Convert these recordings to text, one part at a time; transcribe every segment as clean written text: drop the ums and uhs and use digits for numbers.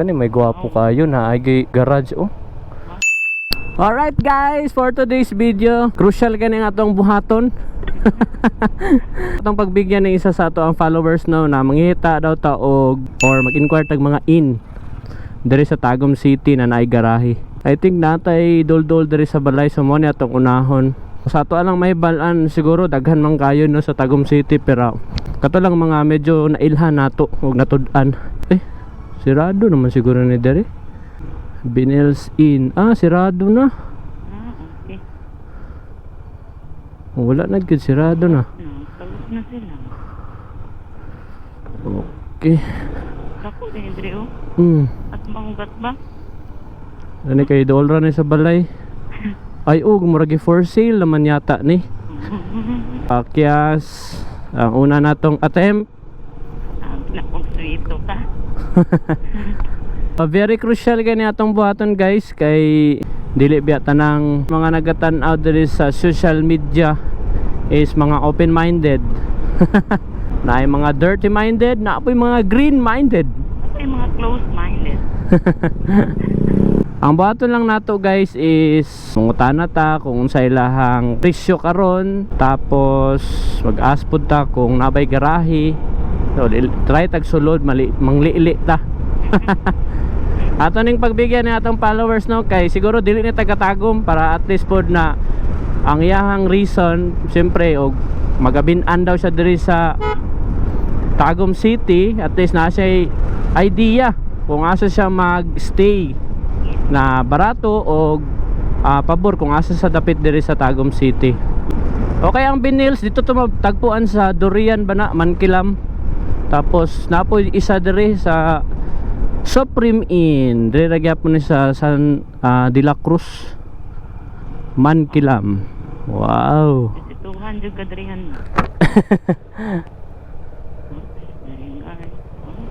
Kani may gwapo kayo na ay garage oh. Alright guys, for today's video, crucial kani nga atong buhaton. Atong pagbigyan ng isa sa ato ang followers no na mangita daw ta og or mag-inquire tag mga in diri sa Tagum City na naay garahe. I think natay dol-dol diri sa balay so mo ni atong unahon. Sa ato lang may balan siguro daghan man kayo no sa Tagum City pero kato lang mga medyo nailhan nato og natud-an. Sirado naman siguro ni dere. Binels Inn. Sirado na. Okay. Wala na gud sirado na. Tapos na sila. Okay. Dako din dire oh. At manggat ba? Ani kay dolra ni sa balay. Ay murag for sale naman yata ni. Pakyas. Ang una natong attempt. Nakong sweeto ka. Very crucial gani atong buhaton guys kay dili biya tanang mga nagatan-aw diri sa social media is mga open-minded. Na ay mga dirty-minded, na apoy mga green-minded. Ay mga close-minded. Ang buhaton lang nato guys is mungutana ta kung sa ilahang presyo karon tapos mag-aspod ta kung nabay garahe. So, try tag sulod manglili ta. Ato ning pagbigyan ni atong followers no kay siguro dili ni taga-Tagum para at least pod na ang iyahang reason siyempre og magabin-an daw siya diri sa Tagum City at least na siya idea kung asa siya magstay na barato o pabor kung asa sa dapit diri sa Tagum City. Okay, ang Binils dito to tagpuan sa Durian Bana Mankilam. Tapos napo isa diri sa Supreme Inn. Diri ra gyapon ni sa San de la Cruz Mankilam. Wow. Tuhan jud kadrihan.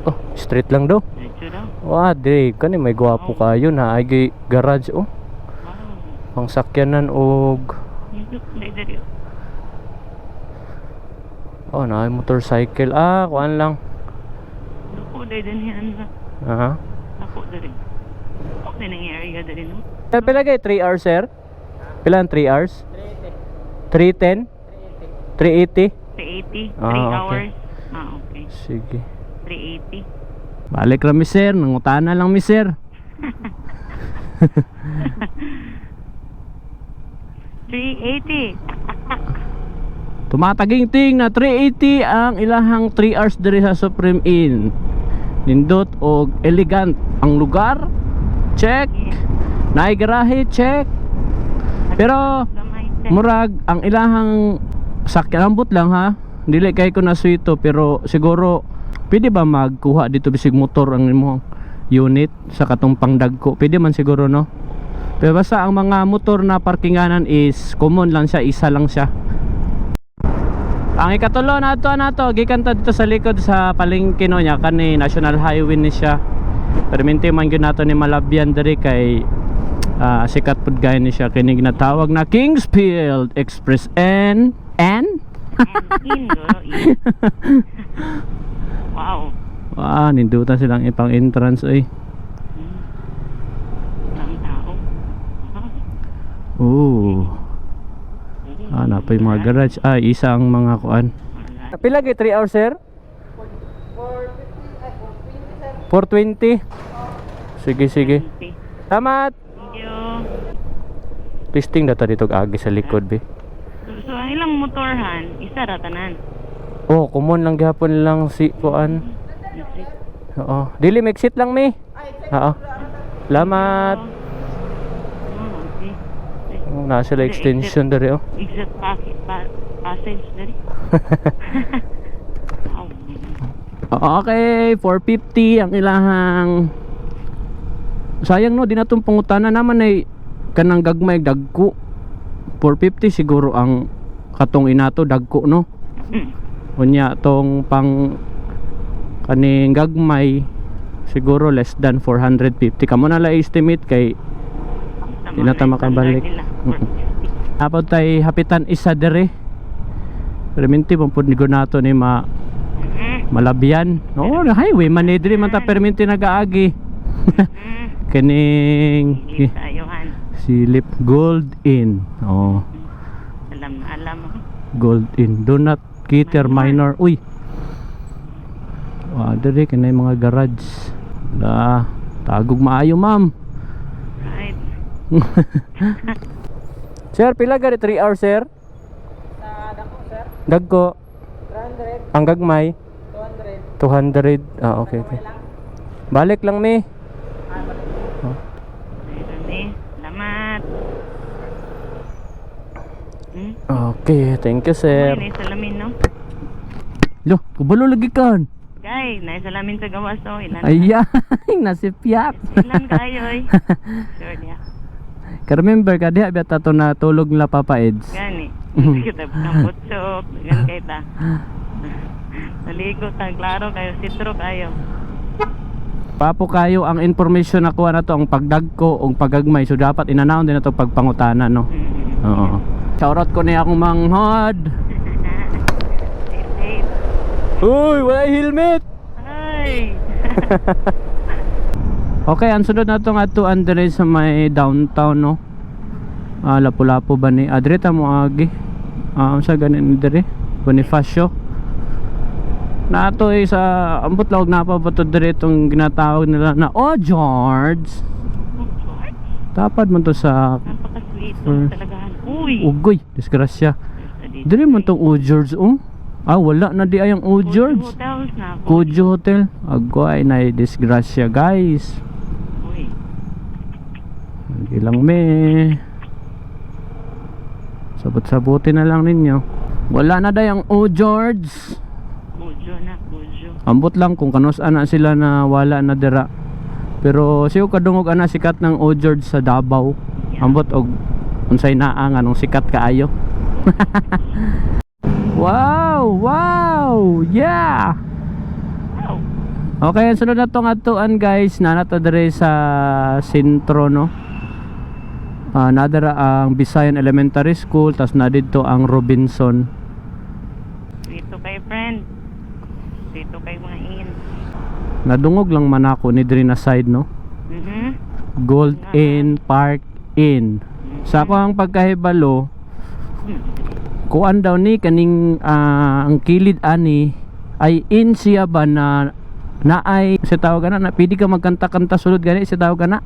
Oh, straight lang daw. Diretso daw. Wow, diri kani may gwapo kayo na ay garage oh. Wow. Pang sakyanan og Dire. oh, na motorcycle. Kuan lang. Dako din yan. Dako din. Okay nang area din no. Pila kay 3 hours sir? Pila ang 3 hours? 310. 380. 380. 3 okay. hours. Okay. Sige. 380. Balik ra mi sir, nangutana lang mi sir. 380. Tumataginting na 380 ang ilahang 3 hours diri sa Supreme Inn. Nindot og elegant ang lugar. Check. Naay garahe, check. Pero murag ang ilahang sakyan ambot lang ha. Dili kay ko na suito pero siguro pwede ba magkuha dito bisig motor ang imong unit sa katong pangdagko. Pwede man siguro no. Pero basta ang mga motor na parkinganan is common lang siya, isa lang siya. Ang ikatulo na to gikan ta dito sa likod sa palengke no nya kani National Highway ni siya. Permente man gyud nato ni malabyan diri kay sikat pud gay ni siya kini ginatawag na Kingsfield Express N. Wow. Nindutan silang ipang entrance ay. Ang tao. Napay mga garage. Isa ang mga kuan. Pila kay 3 hours sir? 420. Sige. Salamat. Thank you. Testing data dito agi sa likod be. So ilang motorhan? Isa ra tanan. Common lang gihapon lang si kuan. Oo. Dili exit lang mi. Oo. Salamat. Okay. Nasa sila extension dari oh. Exit passage dari. Okay, 450 ang ilahang. Sayang no, di na itong pangutana naman ay kanang gagmay dagko. 450 siguro ang katong inato dagko no. Unya tong pang kaning gagmay siguro less than 450. Kamo na la estimate kay di na ta makabalik. Apo tay hapitan isa dere. Perminti pud ni nato ni malabyan. Oo, highway man diri man ta perminti nagaagi. Kaning Silip tayo, han. Silip Gold Inn. Oh, Alam na alam mo. Gold Inn. Do not cater minor. Uy. Dere kanay mga garage. La, tagog maayo, ma'am. Right. Sir, pila gari 3 hours, sir? Sa dako, sir. Dagko. 300, Ang gagmay 200. 200. Okay, okay. Balik lang mi. Ayun eh. Salamat. Okay, thank you, sir. Ay, naisalamin, no? Lo, kubalo lagi kan. Guy, naisalamin sa gawas, oh. Ilan? Ayan, nasipyak. Ilan kayo, eh? Sure niya. Ka-remember ka diha biya tato na tulog nila Papa Eds. Gani. Kita ng putsok. Gan kay ta. Naligo ta. Klaro kayo. Sitro kayo. Papo kayo ang information na kuha na to ang pagdagko o pagagmay, so dapat inanaon din na to pagpangutana, no? Oo. Shoutout ko niya akong manghod. Uy, wala helmet. Ay. Okay, ang sunod na to nga to andre sa may downtown, no? Lapu-lapu ba ni adre ta mo agi? Sa ganin dire Bonifacio. Na to ay sa ambot lawag na pa to dire itong ginatawag nila na George. Tapad man to sa Napaka-sweet. Talaga. Uy. Ugoy, disgrasya. Dire man tong George, oh. Wala na di ayang George. Hotels na. Kujo Hotel. Agoy na disgrasya, guys. Uy. Hindi lang me. Sabot-sabutin na lang ninyo. Wala na dayang George. Bujo na. Bujo. Ambot lang kung kanus ana sila na wala na dira. Pero siyo kadungog ana sikat ng George sa Davao. Ambot og unsay naa nga nung sikat kaayo. Wow, wow, yeah. Okay, sunod na tong atuan, guys. Nanata dire sa sentro, no. Nadara ang Bisayan Elementary School, tas na dito ang Robinson. Dito kay friend. Dito kay mga in. Nadungog lang man ako ni dire na side, no. Gold Inn, Park Inn. Sa ako ang pagkahibalo, kuan daw ni kaning ang kilid ani ay in siya ba na ay si tawag na pwede ka magkanta-kanta sulod gani si tawag na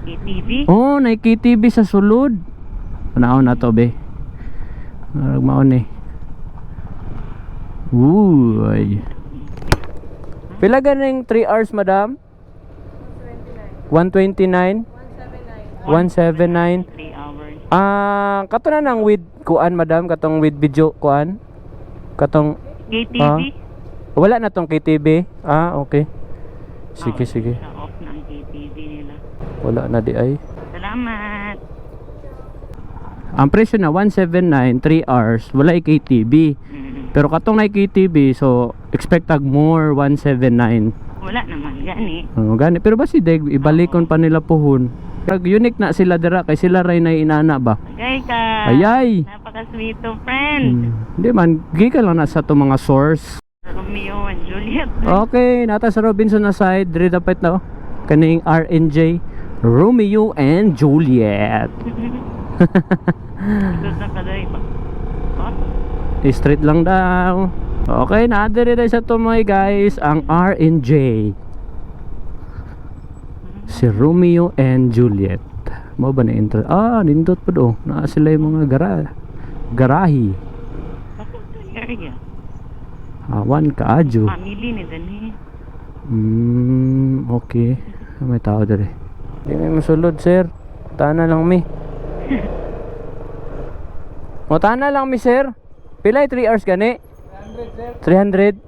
KTV? oh na KTV sa sulod panaon na to be maon eh uy pila ganing 3 hours madam 129 179 3 hours. kato na nang with kuan madam katong with video kuan katong KTV? wala na tong KTV. Okay. Sige, sige. Off na ang KTV nila. Wala na di ay. Salamat. Ang presyo na 179 3 hours, wala ay KTV. Pero katong na KTV, so expect tag more 179. Wala naman gani. Gani, pero ba si Deg ibalikon pa nila pohon. Pag unique na sila dira kay sila ray na inana ba? Agay ka. Ayay. Napaka-sweet to friend. Hindi man, giga lang na sa to mga source. Romeo and Juliet. Okay, nata sa Robinson na side, dire dapat na oh. Kaning RNJ, Romeo and Juliet. Gusto na kadari ba? Straight lang daw. Okay, na-adere sa to mga guys, ang RNJ. Si Romeo and Juliet. Mo ba na intro? Nindot pa do. Naa sila yung mga garahi. Ako sa area. Awan ka adyo. Family ni Dani. Okay. May tao dere. Di may masulod, sir. Tana lang mi. O tana lang mi, sir. Pilay 3 hours gani? 300, sir. 300?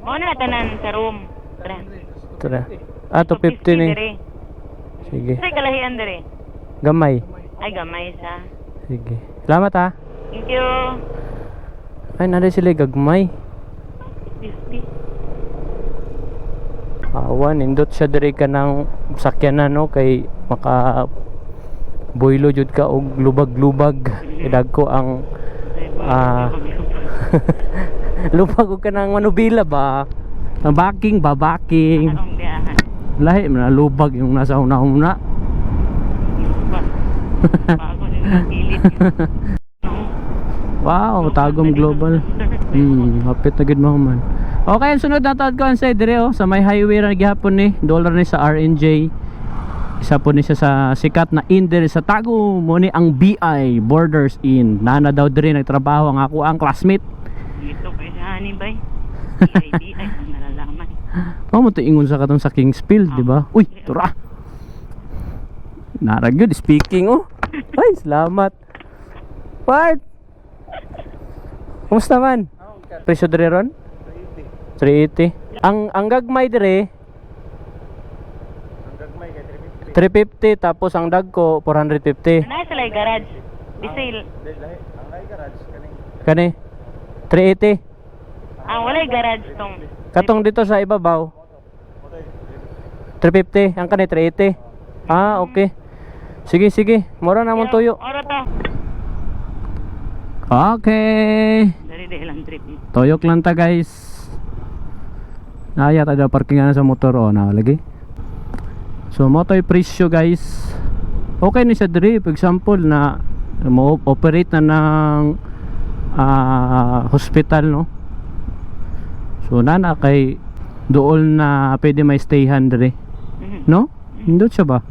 Mo na tanan sa room. Tara. 250 ni. Sige. Say kalahian dere. Gamay. Ay gamay sa. Sige. Salamat ha. Thank you. Ay, naday sila gagmay. 50. Awan, indot siya diri ka ng sakyanan, no? Kay maka boylo jud ka og lubag-lubag. Idag ko ang lubag ko ka ng manubila ba? Baking ba? Baking. Anong biyahan? Lahi, nalubag yung nasa una-una. Bago nila pilit yun. Wow, Tagum Global. Hapit na gid mo man. Okay, ang sunod na tawad ko sa dire sa may highway ra gihapon ni dollar ni sa RNJ. Isa po ni siya sa sikat na inn dire sa Tagum mo ni ang BI Borders Inn. Nana daw dire nagtrabaho ang ako ang classmate. Dito kay Hani bay. BI ang nalalaman. Mo to ingon sa katong sa Kingsfield, di ba? Uy, tura. Naragyod speaking oh. Ay, salamat. Part. Kumusta man? Presyo dire ron? 380. Ang gagmay dire 350 tapos ang dagko 450. Nasa sila garage. Bisil. Kani 380. Walay garage tong. Katong dito sa ibabaw 350, ang kani 380. Okay. Sige, mura na mong tuyo. Ora to. Okay. Dari lang trip. Toyok lang ta guys. Naya ada parkingan sa motor lagi. So mo toy presyo guys. Okay ni sa diri, for example na mo operate na ng hospital no. So nana kay dool na pwede may stayhan diri. No? Indot siya ba?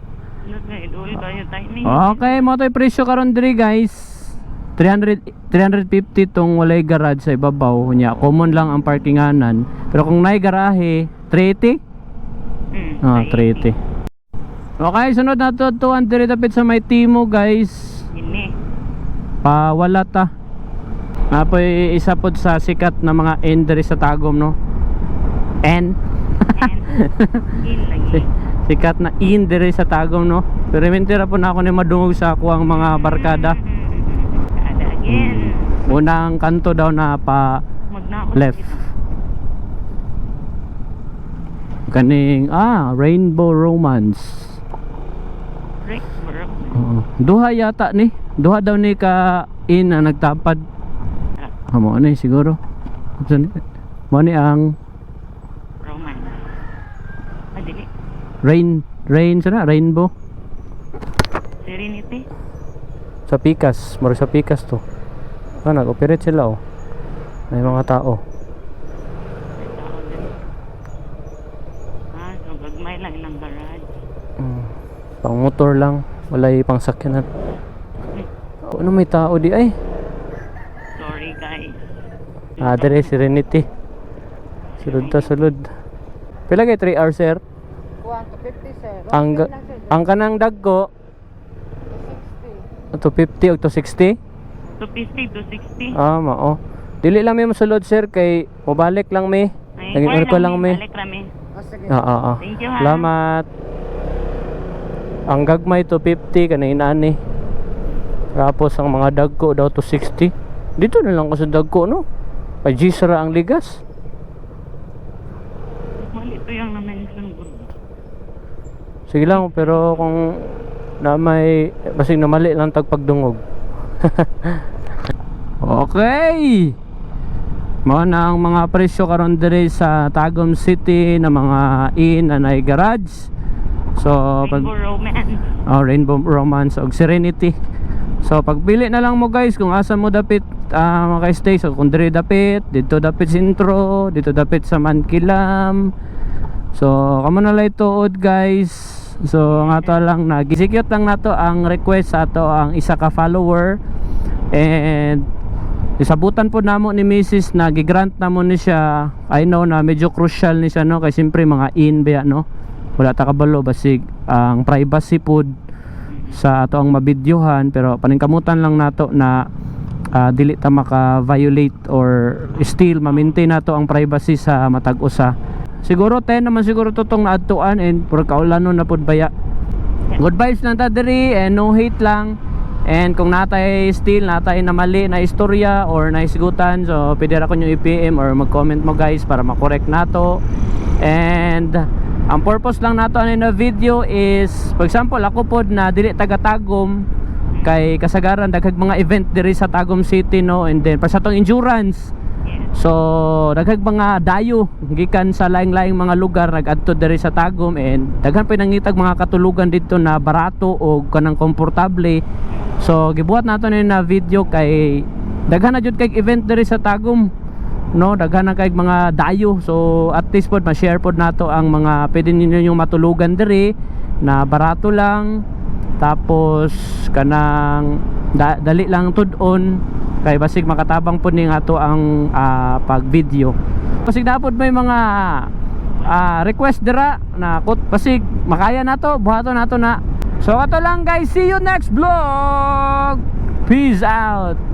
Okay, mo toy presyo karon diri guys. 350 tong walay garage sa ibabaw nya. Common lang ang parkinganan. Pero kung nay garahe, 380? 380. Okay, sunod na to 200 tapit sa may timo guys. Ini. Wala ta. Napoy isa pod sa sikat na mga inn diri sa Tagum no. In lagi. Sikat na inn diri sa Tagum no. Pero mentira po na ako ni madungog sa ako ang mga barkada. Unang kanto daw na pa left. Kaning Rainbow Romance. Duha yata ni. Duha daw ni ka in na nagtapad. Mo ni siguro. Mo ni ang Romance. Adili. Rain sana Rainbow. Serenity. Sa Pikas, mura sa Pikas to. Nag-operate sila may mga tao. So gagmay lang ilang garage. Pang motor lang, walay pang sakyanan. Ano may tao di ay? Sorry guys. Dire Serenity. Sulod. Pila kay 3 hours sir? 150 sir. Ang kanang dagko 250 o 260? 250 to 60. Mao. Dili lang may masulod sir kay mobalik lang may. Naging ko lang may. Balik rami. Sige. Thank you ha. Salamat. Ang gagmay 250 kanina ni. Tapos ang mga dagko daw 260. Dito na lang ko sa dagko no. Kay Gisra ang ligas. Mali ito yung na-mention ko. Sige lang pero kung na may basig na mali lang tagpagdungog. Okay. Mao na ang mga presyo karon diri sa Tagum City na mga inn anay garage. So Rainbow Romance. Rainbow Romance og Serenity. So pagpili na lang mo guys kung asa mo dapit maka-stay. So kung diri dapit, dito dapit sentro, dito dapit sa Mankilam. So kamo na lay tuod guys. So nga to lang nag-execute lang nato ang request sa ato ang isa ka follower and isabutan po namo ni Mrs. na gigrant namo ni siya. I know na medyo crucial ni siya no kay simpre mga inn ba no. Wala ta kabalo basig ang privacy pod sa ato ang mabidyohan pero paningkamutan lang nato na dili ta maka-violate or still ma-maintain nato ang privacy sa matag usa. Siguro 10 naman siguro totong naadtuan and puro kaulanon na pod baya. Good vibes lang ta diri and no hate lang. And kung natay still natay na mali na istorya or na isgutan, so pwede ra ko nyo i-PM or mag-comment mo guys para ma-correct nato. And ang purpose lang nato ani na video is for example ako pod na dili taga Tagum kay kasagaran daghang mga event diri sa Tagum City no, and then para sa tong endurance So daghang mga dayo gikan sa laing-laing mga lugar nag-adto diri sa Tagum, and daghan pinangitag mga katulugan dito na barato o kanang komportable. So gibuhat nato ni na video kay daghan na jud kay event diri sa Tagum, no, daghan na kay mga dayo. So at least pod ma-share pod nato ang mga pwede ninyo matulugan diri na barato lang, tapos kanang dali lang tud-on, kay basig makatabang po ni nga to ang pag video. Basig dapat may mga request dira na basig makaya na to, buhato na to na. So ato lang guys, see you next vlog, peace out.